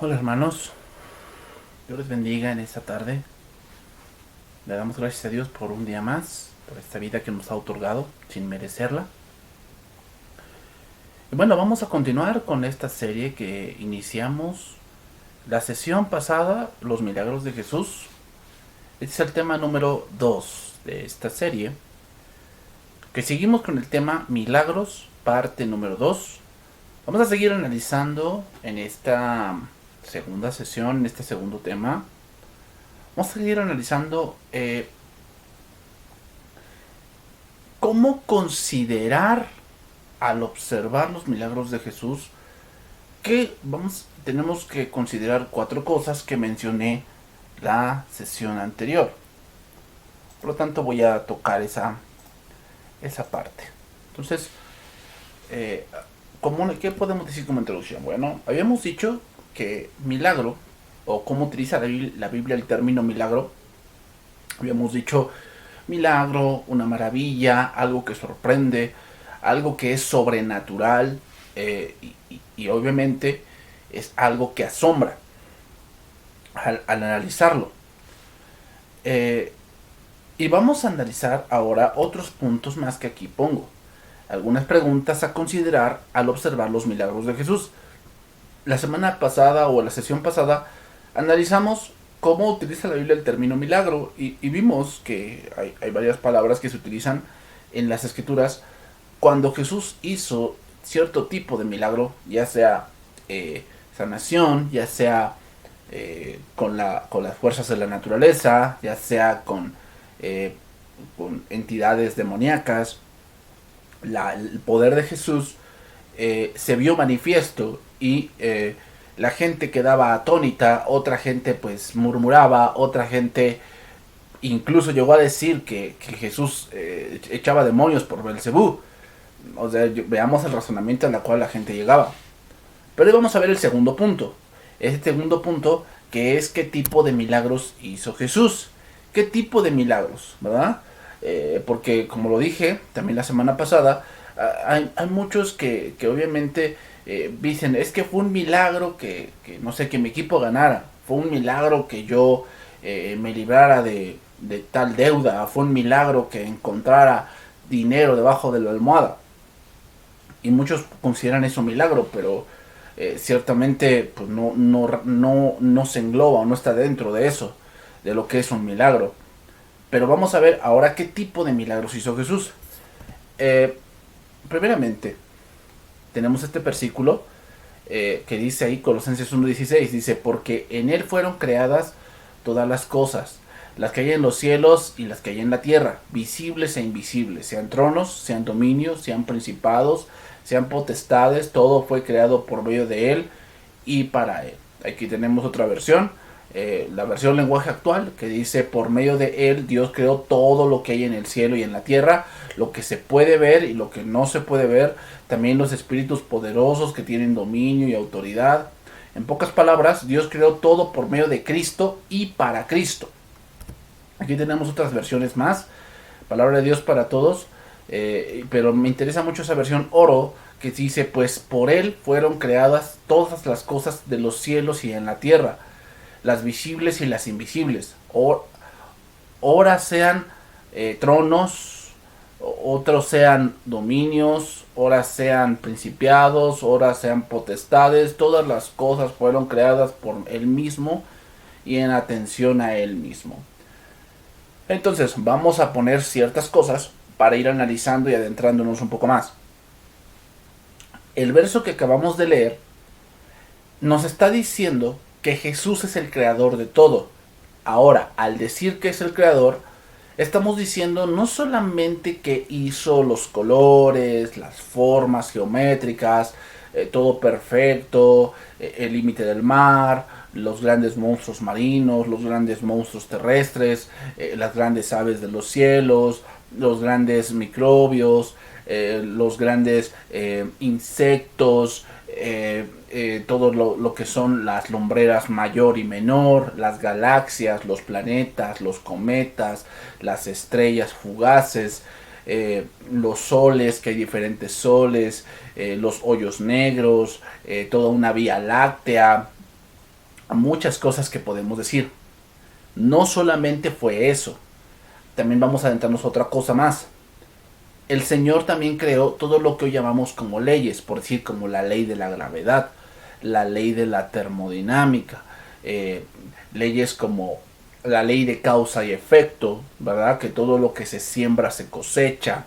Hola hermanos, Dios les bendiga en esta tarde. Le damos gracias a Dios por un día más, por esta vida que nos ha otorgado sin merecerla. Y bueno, vamos a continuar con esta serie que iniciamos la sesión pasada, los milagros de Jesús. Este es el tema número 2 de esta serie, que seguimos con el tema milagros, parte número 2. Vamos a seguir analizando en esta segunda sesión, en este segundo tema. Vamos a seguir analizando cómo considerar al observar los milagros de Jesús. Tenemos que considerar 4 cosas que mencioné la sesión anterior. Por lo tanto voy a tocar esa parte. Entonces, ¿qué podemos decir como introducción? Bueno, habíamos dicho que milagro, o cómo utiliza la Biblia el término milagro. Habíamos dicho milagro, una maravilla, algo que sorprende, algo que es sobrenatural, y obviamente es algo que asombra al analizarlo. Y vamos a analizar ahora otros puntos más que aquí pongo. Algunas preguntas a considerar al observar los milagros de Jesús. La semana pasada o la sesión pasada analizamos cómo utiliza la Biblia el término milagro y vimos que hay varias palabras que se utilizan en las escrituras cuando Jesús hizo cierto tipo de milagro, ya sea sanación, ya sea con las fuerzas de la naturaleza, ya sea con entidades demoníacas. El poder de Jesús se vio manifiesto y la gente quedaba atónita, otra gente pues murmuraba, otra gente incluso llegó a decir que Jesús echaba demonios por Belcebú. O sea, veamos el razonamiento en el cual la gente llegaba. Pero hoy vamos a ver el segundo punto. Ese segundo punto, que es qué tipo de milagros hizo Jesús. ¿Qué tipo de milagros? ¿Verdad? Porque como lo dije también la semana pasada, hay muchos que obviamente dicen, es que fue un milagro que no sé, que mi equipo ganara. Fue un milagro que yo me librara de tal deuda. Fue un milagro que encontrara dinero debajo de la almohada. Y muchos consideran eso un milagro, pero ciertamente pues no se engloba o no está dentro de eso, de lo que es un milagro. Pero vamos a ver ahora qué tipo de milagros hizo Jesús. Eh, Primeramente, tenemos este versículo que dice ahí, Colosenses 1:16, dice, porque en él fueron creadas todas las cosas, las que hay en los cielos y las que hay en la tierra, visibles e invisibles, sean tronos, sean dominios, sean principados, sean potestades, todo fue creado por medio de él y para él. Aquí tenemos otra versión, la versión lenguaje actual, que dice, por medio de él Dios creó todo lo que hay en el cielo y en la tierra, lo que se puede ver y lo que no se puede ver, también los espíritus poderosos que tienen dominio y autoridad. En pocas palabras, Dios creó todo por medio de Cristo y para Cristo. Aquí tenemos otras versiones más, palabra de Dios para todos, pero me interesa mucho esa versión oro, que dice, pues por él fueron creadas todas las cosas de los cielos y en la tierra, las visibles y las invisibles. Ora sean tronos, otros sean dominios, ora sean principados, ora sean potestades, todas las cosas fueron creadas por él mismo y en atención a él mismo. Entonces vamos a poner ciertas cosas para ir analizando y adentrándonos un poco más. El verso que acabamos de leer nos está diciendo que Jesús es el creador de todo. Ahora, al decir que es el creador, estamos diciendo no solamente que hizo los colores, las formas geométricas, todo perfecto, el límite del mar, los grandes monstruos marinos, los grandes monstruos terrestres, las grandes aves de los cielos, los grandes microbios, los grandes insectos, todo lo que son las lumbreras mayor y menor, las galaxias, los planetas, los cometas, las estrellas fugaces, los soles, que hay diferentes soles, los hoyos negros, toda una vía láctea, muchas cosas que podemos decir. No solamente fue eso, también vamos a adentrarnos a otra cosa más. El Señor también creó todo lo que hoy llamamos como leyes, por decir, como la ley de la gravedad, la ley de la termodinámica, leyes como la ley de causa y efecto, ¿verdad? Que todo lo que se siembra se cosecha.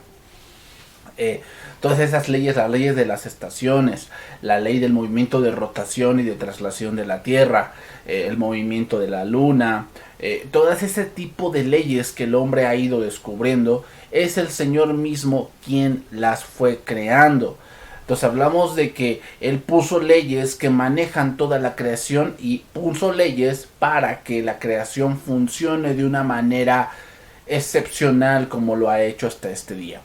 Todas esas leyes, las leyes de las estaciones, la ley del movimiento de rotación y de traslación de la Tierra, el movimiento de la Luna, todas ese tipo de leyes que el hombre ha ido descubriendo, es el Señor mismo quien las fue creando. Entonces hablamos de que Él puso leyes que manejan toda la creación y puso leyes para que la creación funcione de una manera excepcional como lo ha hecho hasta este día.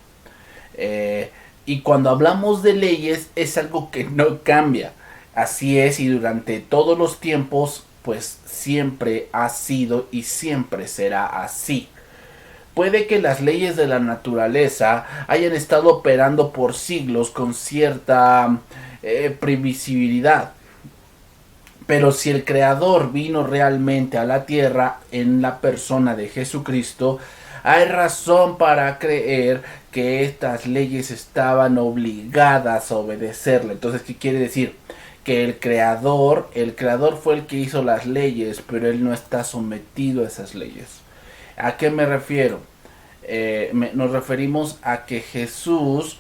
Y cuando hablamos de leyes es algo que no cambia. Así es, y durante todos los tiempos pues siempre ha sido y siempre será así. Puede que las leyes de la naturaleza hayan estado operando por siglos con cierta previsibilidad. Pero si el Creador vino realmente a la tierra en la persona de Jesucristo, hay razón para creer que estas leyes estaban obligadas a obedecerle. Entonces, ¿qué quiere decir? Que el creador fue el que hizo las leyes, pero él no está sometido a esas leyes. ¿A qué me refiero? Nos referimos a que Jesús,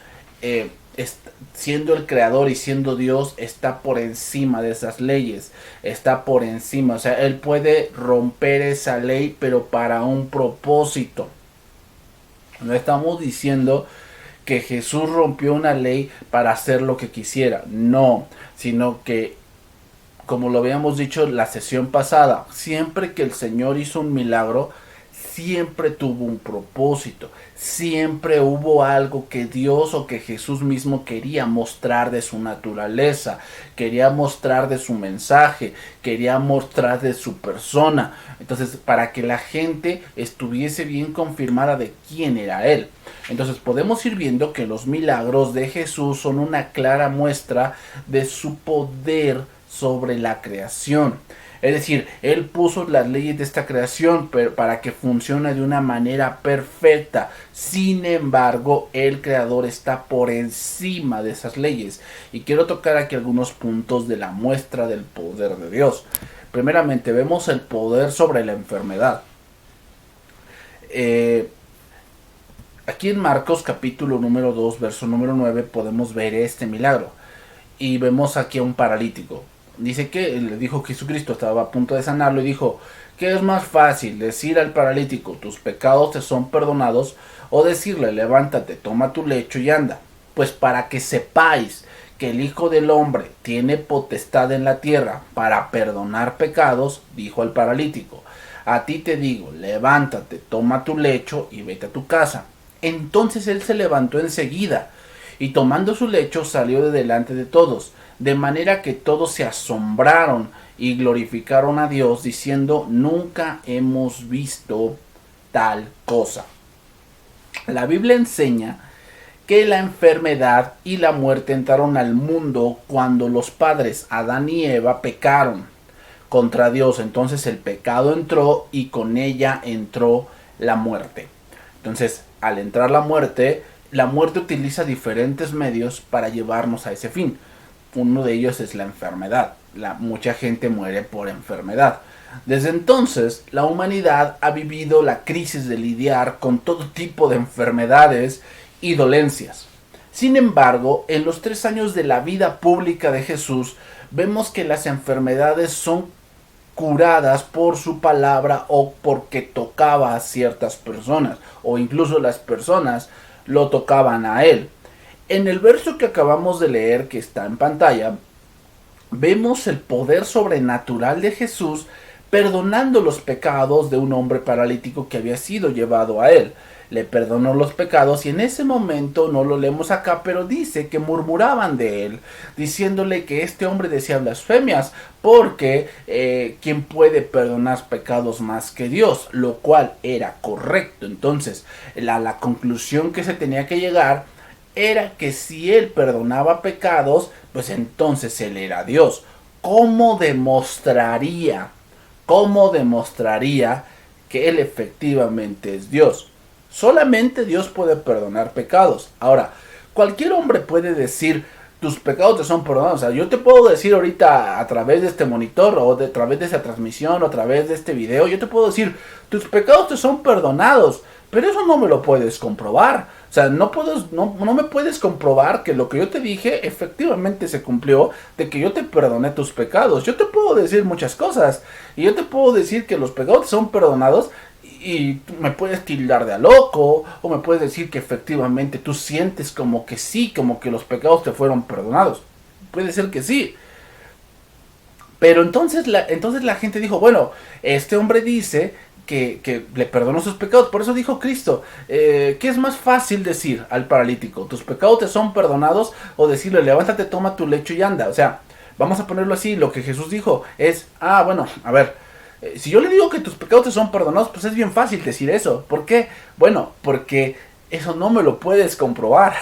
siendo el creador y siendo Dios, está por encima de esas leyes, está por encima, o sea, él puede romper esa ley, pero para un propósito. No estamos diciendo que Jesús rompió una ley para hacer lo que quisiera, no, sino que, como lo habíamos dicho la sesión pasada, siempre que el Señor hizo un milagro, siempre tuvo un propósito, siempre hubo algo que Dios o que Jesús mismo quería mostrar de su naturaleza, quería mostrar de su mensaje, quería mostrar de su persona. Entonces, para que la gente estuviese bien confirmada de quién era Él. Entonces podemos ir viendo que los milagros de Jesús son una clara muestra de su poder sobre la creación. Es decir, Él puso las leyes de esta creación para que funcione de una manera perfecta. Sin embargo, el Creador está por encima de esas leyes. Y quiero tocar aquí algunos puntos de la muestra del poder de Dios. Primeramente, vemos el poder sobre la enfermedad. Aquí en Marcos capítulo número 2, verso número 9, podemos ver este milagro. Y vemos aquí a un paralítico. Dice que le dijo Jesucristo, estaba a punto de sanarlo y dijo, ¿qué es más fácil? Decir al paralítico, tus pecados te son perdonados, o decirle, levántate, toma tu lecho y anda. Pues para que sepáis que el Hijo del Hombre tiene potestad en la tierra para perdonar pecados, dijo al paralítico, a ti te digo, levántate, toma tu lecho y vete a tu casa. Entonces él se levantó enseguida y tomando su lecho salió de delante de todos, de manera que todos se asombraron y glorificaron a Dios diciendo, nunca hemos visto tal cosa. La Biblia enseña que la enfermedad y la muerte entraron al mundo cuando los padres Adán y Eva pecaron contra Dios. Entonces el pecado entró y con ella entró la muerte. Entonces, al entrar la muerte utiliza diferentes medios para llevarnos a ese fin. Uno de ellos es la enfermedad. Mucha gente muere por enfermedad. Desde entonces, la humanidad ha vivido la crisis de lidiar con todo tipo de enfermedades y dolencias. Sin embargo, en los 3 años de la vida pública de Jesús, vemos que las enfermedades son curadas por su palabra o porque tocaba a ciertas personas, o incluso las personas lo tocaban a él. En el verso que acabamos de leer, que está en pantalla, vemos el poder sobrenatural de Jesús perdonando los pecados de un hombre paralítico que había sido llevado a él. Le perdonó los pecados y en ese momento, no lo leemos acá, pero dice que murmuraban de él, diciéndole que este hombre decía blasfemias, porque ¿quién puede perdonar pecados más que Dios? Lo cual era correcto. Entonces, la conclusión que se tenía que llegar era que si él perdonaba pecados, pues entonces él era Dios. ¿cómo demostraría? ¿Cómo demostraría que Él efectivamente es Dios? Solamente Dios puede perdonar pecados. Ahora, cualquier hombre puede decir, tus pecados te son perdonados. O sea, yo te puedo decir ahorita a través de este monitor o a través de esa transmisión o a través de este video, yo te puedo decir, tus pecados te son perdonados. Pero eso no me lo puedes comprobar. O sea, no me puedes comprobar que lo que yo te dije efectivamente se cumplió, de que yo te perdoné tus pecados. Yo te puedo decir muchas cosas. Y yo te puedo decir que los pecados son perdonados y me puedes tildar de a loco, o me puedes decir que efectivamente tú sientes como que sí, como que los pecados te fueron perdonados. Puede ser que sí. Pero entonces la gente dijo, bueno, este hombre dice que le perdonó sus pecados. Por eso dijo Cristo, ¿qué es más fácil decir al paralítico? ¿Tus pecados te son perdonados? O decirle, levántate, toma tu lecho y anda. O sea, vamos a ponerlo así, lo que Jesús dijo es, bueno, a ver, si yo le digo que tus pecados te son perdonados, pues es bien fácil decir eso. ¿Por qué? Bueno, porque eso no me lo puedes comprobar.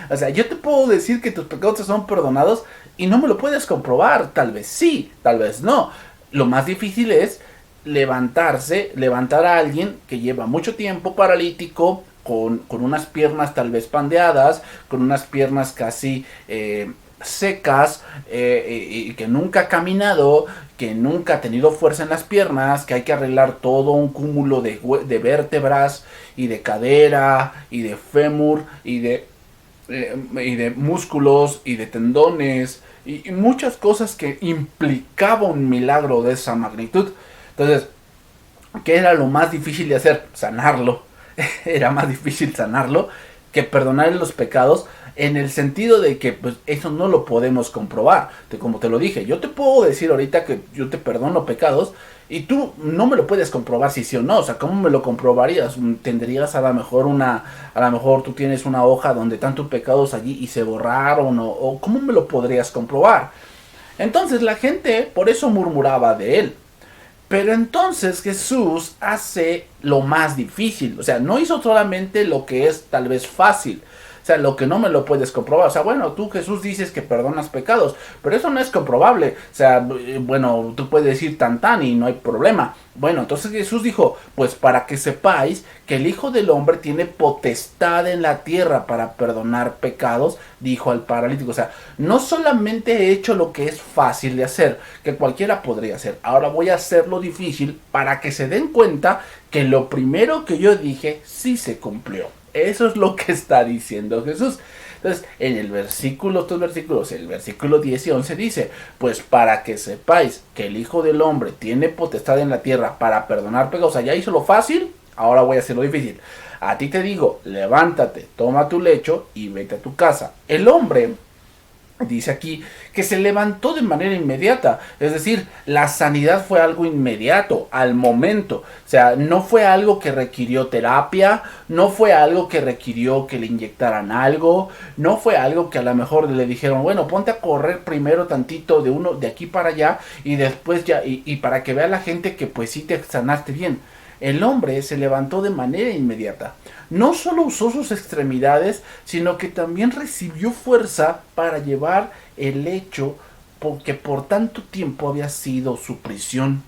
O sea, yo te puedo decir que tus pecados te son perdonados y no me lo puedes comprobar. Tal vez sí, tal vez no. Lo más difícil es levantar a alguien que lleva mucho tiempo paralítico, con unas piernas tal vez pandeadas, con unas piernas casi secas, y que nunca ha caminado, que nunca ha tenido fuerza en las piernas, que hay que arreglar todo un cúmulo de vértebras y de cadera y de fémur y de músculos y de tendones y muchas cosas que implicaba un milagro de esa magnitud. Entonces, ¿qué era lo más difícil de hacer? Sanarlo. Era más difícil sanarlo que perdonar los pecados, en el sentido de que pues eso no lo podemos comprobar. Como te lo dije, yo te puedo decir ahorita que yo te perdono pecados y tú no me lo puedes comprobar si sí o no. O sea, ¿cómo me lo comprobarías? Tendrías a lo mejor tú tienes una hoja donde están tus pecados allí y se borraron, o ¿cómo me lo podrías comprobar? Entonces la gente por eso murmuraba de él. Pero entonces Jesús hace lo más difícil. O sea, no hizo solamente lo que es tal vez fácil. O sea, lo que no me lo puedes comprobar. O sea, bueno, tú Jesús dices que perdonas pecados, pero eso no es comprobable. O sea, bueno, tú puedes decir tan y no hay problema. Bueno, entonces Jesús dijo, pues para que sepáis que el Hijo del Hombre tiene potestad en la tierra para perdonar pecados, dijo al paralítico. O sea, no solamente he hecho lo que es fácil de hacer, que cualquiera podría hacer. Ahora voy a hacer lo difícil para que se den cuenta que lo primero que yo dije sí se cumplió. Eso es lo que está diciendo Jesús. Entonces, en el versículo, estos versículos, el versículo 10 y 11 dice, pues para que sepáis que el Hijo del Hombre tiene potestad en la tierra para perdonar pecados. O sea, ya hizo lo fácil, ahora voy a hacer lo difícil. A ti te digo, levántate, toma tu lecho y vete a tu casa. El hombre dice aquí que se levantó de manera inmediata, es decir, la sanidad fue algo inmediato, al momento. O sea, no fue algo que requirió terapia, no fue algo que requirió que le inyectaran algo, no fue algo que a lo mejor le dijeron, bueno, ponte a correr primero tantito de aquí para allá y después ya, y para que vea la gente que pues sí te sanaste bien. El hombre se levantó de manera inmediata. No solo usó sus extremidades, sino que también recibió fuerza para llevar el hecho porque por tanto tiempo había sido su prisión.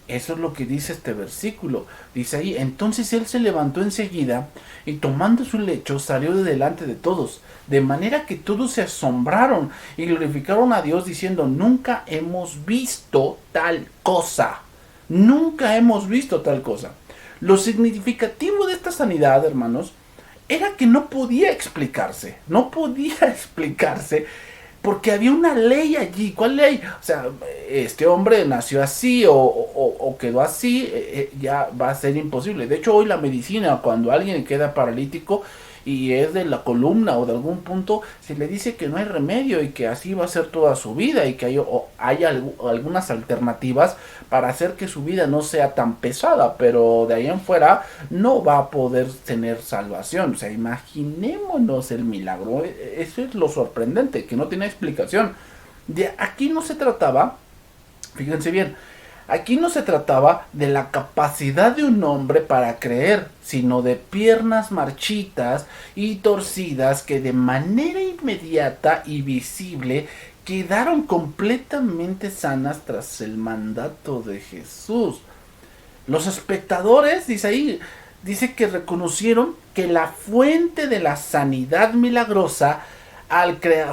Eso es lo que dice este versículo. Dice ahí, entonces él se levantó enseguida y tomando su lecho salió de delante de todos, de manera que todos se asombraron y glorificaron a Dios diciendo, nunca hemos visto tal cosa. Nunca hemos visto tal cosa. Lo significativo de esta sanidad, hermanos, era que no podía explicarse. No podía explicarse porque había una ley allí. ¿Cuál ley? O sea, este hombre nació así o quedó así, ya va a ser imposible. De hecho, hoy la medicina, cuando alguien queda paralítico y es de la columna o de algún punto, se le dice que no hay remedio y que así va a ser toda su vida y que hay algunas alternativas para hacer que su vida no sea tan pesada, pero de ahí en fuera no va a poder tener salvación. O sea, imaginémonos el milagro. Eso es lo sorprendente, que no tiene explicación. De aquí no se trataba, fíjense bien, aquí no se trataba de la capacidad de un hombre para creer, sino de piernas marchitas y torcidas que de manera inmediata y visible quedaron completamente sanas tras el mandato de Jesús. Los espectadores, dice ahí, dice que reconocieron que la fuente de la sanidad milagrosa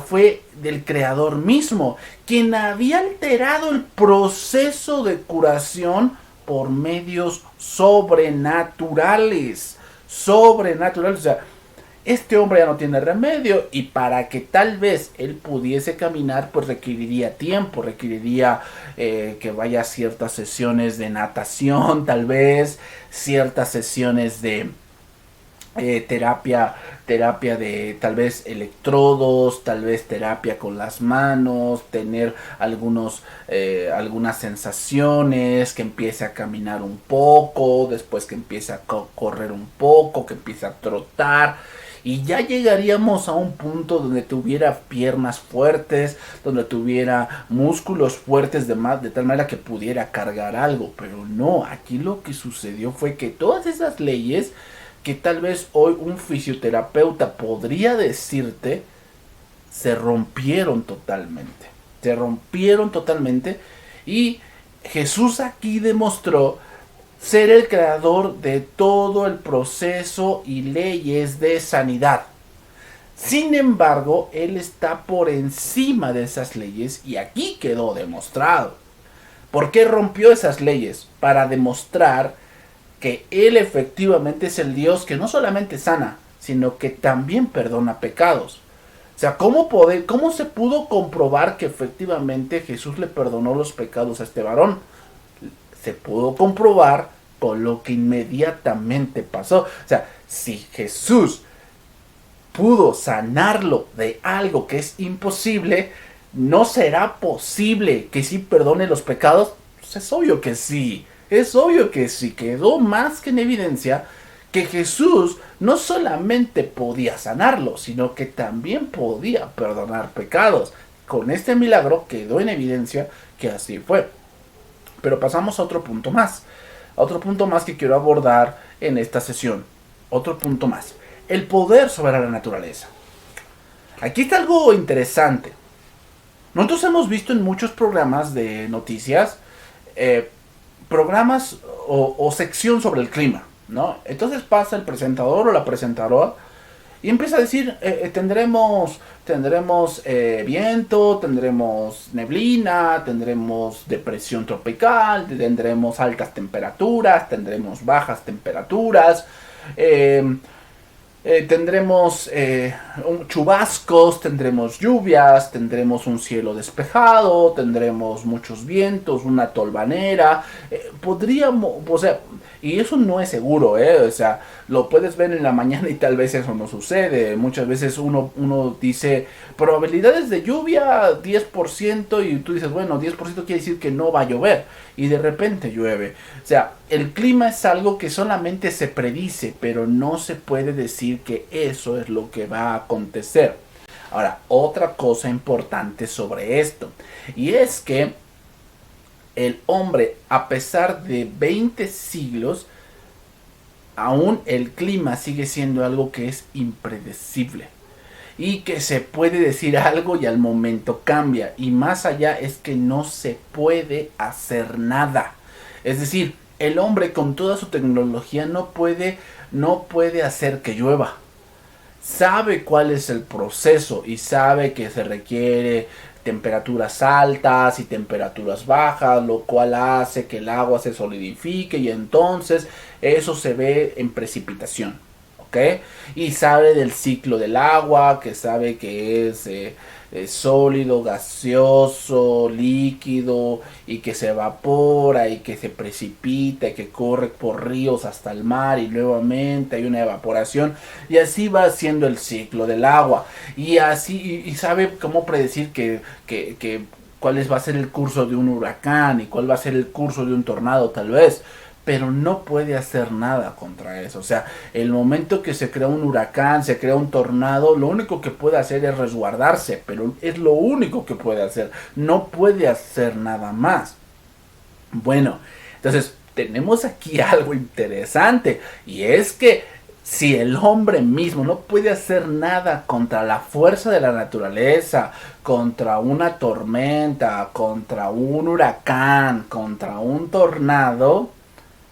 fue del Creador mismo, quien había alterado el proceso de curación por medios sobrenaturales. Sobrenaturales, o sea, este hombre ya no tiene remedio y para que tal vez él pudiese caminar, pues requeriría tiempo, requeriría que vaya a ciertas sesiones de natación, tal vez, ciertas sesiones de terapia de tal vez electrodos, tal vez terapia con las manos, tener algunas sensaciones, que empiece a caminar un poco, después que empiece a correr un poco, que empiece a trotar. Y ya llegaríamos a un punto donde tuviera piernas fuertes, donde tuviera músculos fuertes de tal manera que pudiera cargar algo. Pero no, aquí lo que sucedió fue que todas esas leyes que tal vez hoy un fisioterapeuta podría decirte, se rompieron totalmente. Se rompieron totalmente. Y Jesús aquí demostró ser el creador de todo el proceso y leyes de sanidad. Sin embargo, Él está por encima de esas leyes y aquí quedó demostrado. ¿Por qué rompió esas leyes? Para demostrar que Él efectivamente es el Dios que no solamente sana, sino que también perdona pecados. O sea, ¿cómo se pudo comprobar que efectivamente Jesús le perdonó los pecados a este varón? Se pudo comprobar por lo que inmediatamente pasó. O sea, si Jesús pudo sanarlo de algo que es imposible, ¿no será posible que sí perdone los pecados? Pues es obvio que sí. Es obvio que sí. Quedó más que en evidencia que Jesús no solamente podía sanarlo, sino que también podía perdonar pecados. Con este milagro quedó en evidencia que así fue. Pero pasamos a otro punto más. A otro punto más que quiero abordar en esta sesión. Otro punto más. El poder sobre la naturaleza. Aquí está algo interesante. Nosotros hemos visto en muchos programas de noticias, programas o sección sobre el clima, ¿no? Entonces pasa el presentador o la presentadora y empieza a decir, tendremos viento, tendremos neblina, tendremos depresión tropical, tendremos altas temperaturas, tendremos bajas temperaturas, tendremos chubascos, tendremos lluvias, tendremos un cielo despejado, tendremos muchos vientos, una tolvanera. Podríamos, o sea, y eso no es seguro, o sea, lo puedes ver en la mañana y tal vez eso no sucede. Muchas veces uno dice probabilidades de lluvia 10% y tú dices, bueno, 10% quiere decir que no va a llover y de repente llueve. O sea, el clima es algo que solamente se predice, pero no se puede decir que eso es lo que va a acontecer. Ahora, otra cosa importante sobre esto, y es que el hombre, a pesar de 20 siglos, aún el clima sigue siendo algo que es impredecible. Y que se puede decir algo y al momento cambia. Y más allá es que no se puede hacer nada. Es decir, el hombre con toda su tecnología no puede hacer que llueva. Sabe cuál es el proceso y sabe que se requiere temperaturas altas y temperaturas bajas, lo cual hace que el agua se solidifique y entonces eso se ve en precipitación, ¿ok? Y sabe del ciclo del agua, que sabe que es sólido, gaseoso, líquido y que se evapora y que se precipita y que corre por ríos hasta el mar y nuevamente hay una evaporación y así va siendo el ciclo del agua y así y sabe cómo predecir cuál va a ser el curso de un huracán y cuál va a ser el curso de un tornado tal vez, pero no puede hacer nada contra eso. O sea, el momento que se crea un huracán, se crea un tornado, lo único que puede hacer es resguardarse, pero es lo único que puede hacer. No puede hacer nada más. Bueno, entonces tenemos aquí algo interesante y es que Si el hombre mismo no puede hacer nada contra la fuerza de la naturaleza, contra una tormenta, contra un huracán, contra un tornado,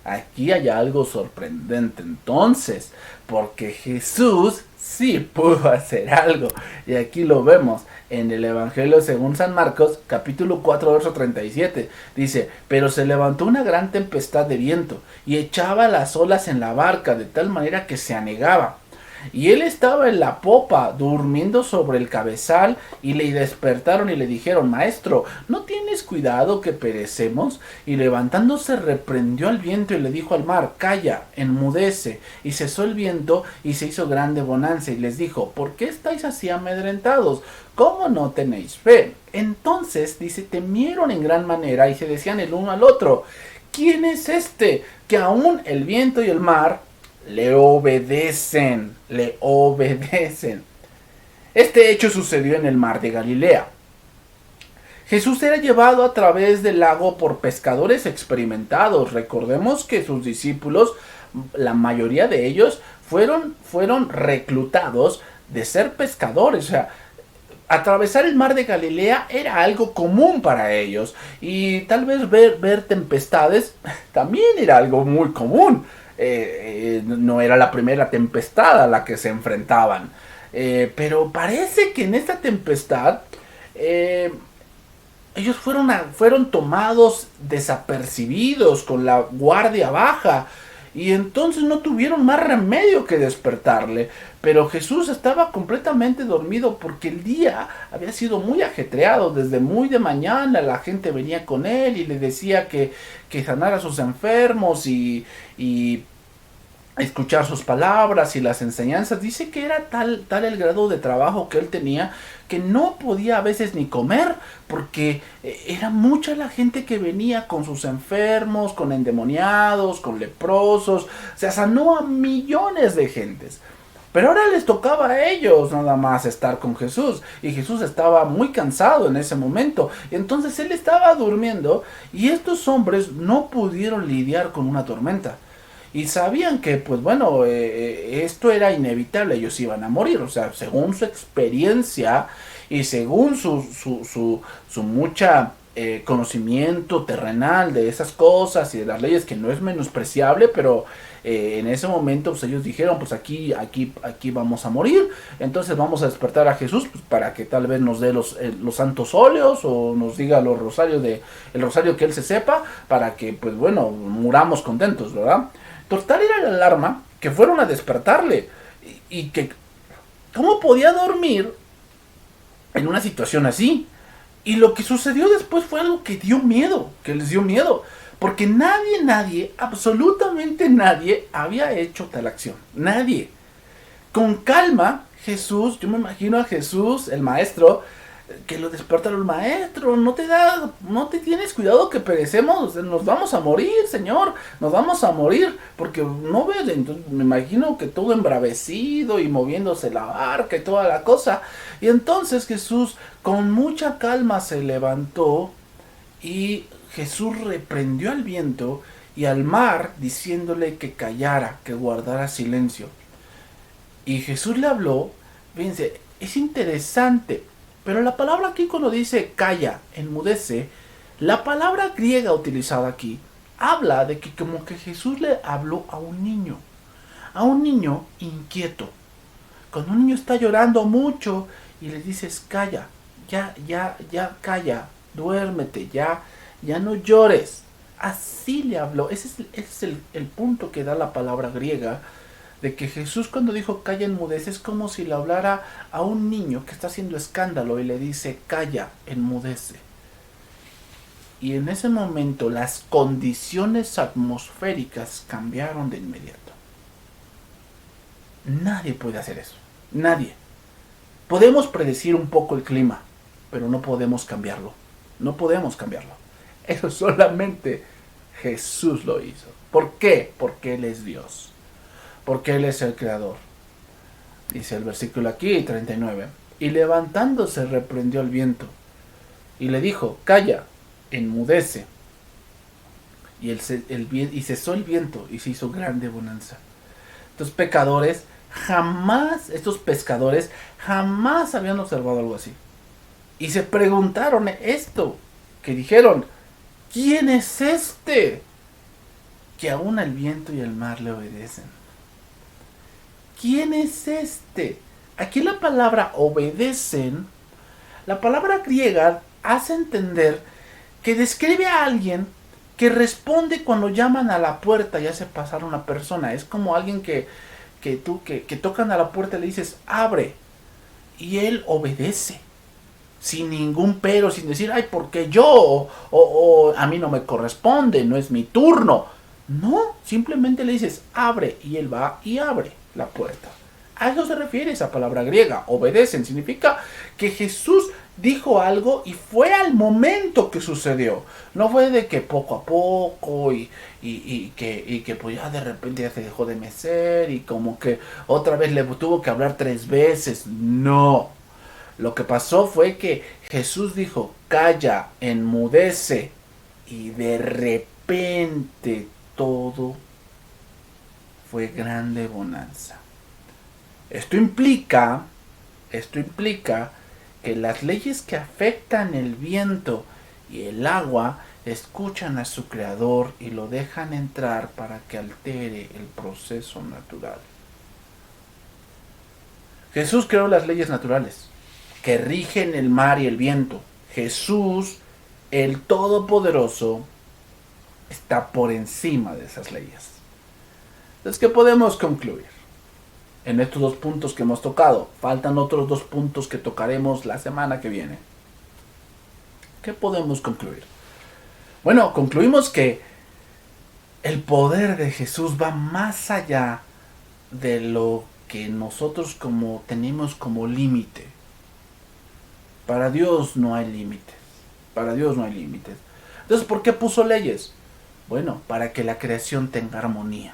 aquí hay algo sorprendente entonces, porque Jesús sí pudo hacer algo. Y aquí lo vemos en el Evangelio según San Marcos, capítulo 4, verso 37. Dice, pero se levantó una gran tempestad de viento y echaba las olas en la barca de tal manera que se anegaba. Y él estaba en la popa, durmiendo sobre el cabezal, y le despertaron y le dijeron, Maestro, ¿no tienes cuidado que perecemos? Y levantándose reprendió al viento y le dijo al mar, Calla, enmudece. Y cesó el viento y se hizo grande bonanza, y les dijo, ¿por qué estáis así amedrentados? ¿Cómo no tenéis fe? Entonces, dice, temieron en gran manera y se decían el uno al otro, ¿quién es este que aún el viento y el mar le obedecen, le obedecen? Este hecho sucedió en el mar de Galilea. Jesús era llevado a través del lago por pescadores experimentados. Recordemos que sus discípulos, la mayoría de ellos, fueron reclutados de ser pescadores. O sea, atravesar el mar de Galilea era algo común para ellos. Y tal vez ver tempestades también era algo muy común. No era la primera tempestad a la que se enfrentaban. Pero parece que en esta tempestad ellos fueron tomados desapercibidos con la guardia baja. Y entonces no tuvieron más remedio que despertarle. Pero Jesús estaba completamente dormido porque el día había sido muy ajetreado. Desde muy de mañana la gente venía con él y le decía que sanara a sus enfermos y escuchar sus palabras y las enseñanzas. Dice que era tal el grado de trabajo que él tenía que no podía a veces ni comer, porque era mucha la gente que venía con sus enfermos, con endemoniados, con leprosos. O sea, sanó a millones de gentes. Pero ahora les tocaba a ellos nada más estar con Jesús. Y Jesús estaba muy cansado en ese momento. Y entonces él estaba durmiendo y estos hombres no pudieron lidiar con una tormenta. Y sabían que, pues bueno, esto era inevitable, ellos iban a morir. O sea, según su experiencia y según su mucha conocimiento terrenal de esas cosas y de las leyes, que no es menospreciable, pero en ese momento pues ellos dijeron, pues aquí vamos a morir. Entonces vamos a despertar a Jesús, pues, para que tal vez nos dé los santos óleos o nos diga los rosarios el rosario que él se sepa, para que, pues bueno, muramos contentos, ¿verdad? Total era la alarma que fueron a despertarle y que cómo podía dormir en una situación así. Y lo que sucedió después fue algo que dio miedo, que les dio miedo, porque nadie, absolutamente nadie había hecho tal acción, nadie. Con calma, Jesús, yo me imagino a Jesús, el maestro, que lo despertaron, el maestro, no te tienes cuidado que perecemos, nos vamos a morir, Señor, nos vamos a morir, porque no ves. Entonces me imagino que todo embravecido y moviéndose la barca y toda la cosa. Y entonces Jesús con mucha calma se levantó y Jesús reprendió al viento y al mar, diciéndole que callara, que guardara silencio. Y Jesús le habló. Fíjense, es interesante, pero la palabra aquí, cuando dice calla, enmudece, la palabra griega utilizada aquí habla de que como que Jesús le habló a un niño inquieto. Cuando un niño está llorando mucho y le dices calla, ya calla, duérmete, ya no llores. Así le habló. Ese es el punto que da la palabra griega, de que Jesús, cuando dijo calla, enmudece, es como si le hablara a un niño que está haciendo escándalo y le dice calla, enmudece. Y en ese momento las condiciones atmosféricas cambiaron de inmediato. Nadie puede hacer eso, nadie. Podemos predecir un poco el clima, pero no podemos cambiarlo. No podemos cambiarlo. Eso solamente Jesús lo hizo. ¿Por qué? Porque Él es Dios. Porque Él es el Creador. Dice el versículo aquí, 39. Y levantándose reprendió el viento. Y le dijo, calla, enmudece. Y cesó el viento y se hizo grande bonanza. Estos pecadores estos pescadores jamás habían observado algo así. Y se preguntaron esto, que dijeron, ¿quién es este? Que aún el viento y el mar le obedecen. ¿Quién es este? Aquí la palabra obedecen, la palabra griega hace entender que describe a alguien que responde cuando llaman a la puerta y hace pasar a una persona. Es como alguien que tocan a la puerta y le dices, abre. Y él obedece. Sin ningún pero, sin decir, ay, porque yo, o a mí no me corresponde, no es mi turno. No, simplemente le dices, abre, y él va y abre la puerta. A eso se refiere esa palabra griega, obedecen. Significa que Jesús dijo algo y fue al momento que sucedió. No fue de que poco a poco y que pues ya de repente ya se dejó de mecer y como que otra vez le tuvo que hablar 3 veces. No. Lo que pasó fue que Jesús dijo, calla, enmudece. Y de repente todo fue grande bonanza. Esto implica que las leyes que afectan el viento y el agua escuchan a su creador y lo dejan entrar para que altere el proceso natural. Jesús creó las leyes naturales que rigen el mar y el viento. Jesús, el Todopoderoso, está por encima de esas leyes. Entonces, ¿qué podemos concluir? En estos 2 puntos que hemos tocado, faltan otros 2 puntos que tocaremos la semana que viene. ¿Qué podemos concluir? Bueno, concluimos que el poder de Jesús va más allá de lo que nosotros tenemos como límite. Para Dios no hay límites. Para Dios no hay límites. Entonces, ¿por qué puso leyes? Bueno, para que la creación tenga armonía.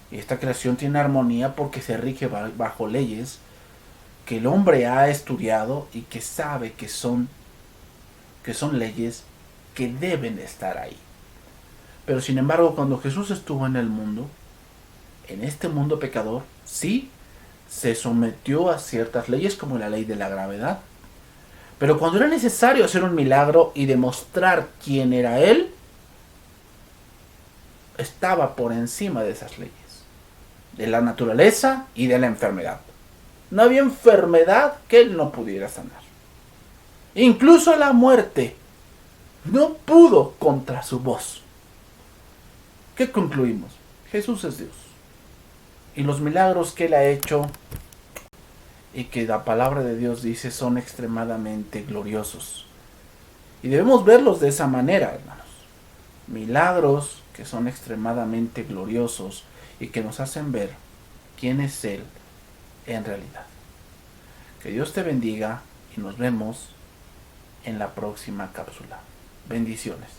Y esta creación tiene armonía porque se rige bajo leyes que el hombre ha estudiado y que sabe que son leyes que deben estar ahí. Pero sin embargo, cuando Jesús estuvo en el mundo, en este mundo pecador, sí, se sometió a ciertas leyes como la ley de la gravedad. Pero cuando era necesario hacer un milagro y demostrar quién era Él, estaba por encima de esas leyes, de la naturaleza y de la enfermedad. No había enfermedad que Él no pudiera sanar. Incluso la muerte no pudo contra su voz. ¿Qué concluimos? Jesús es Dios. Y los milagros que Él ha hecho y que la palabra de Dios dice son extremadamente gloriosos. Y debemos verlos de esa manera, hermanos. Milagros que son extremadamente gloriosos y que nos hacen ver quién es Él en realidad. Que Dios te bendiga y nos vemos en la próxima cápsula. Bendiciones.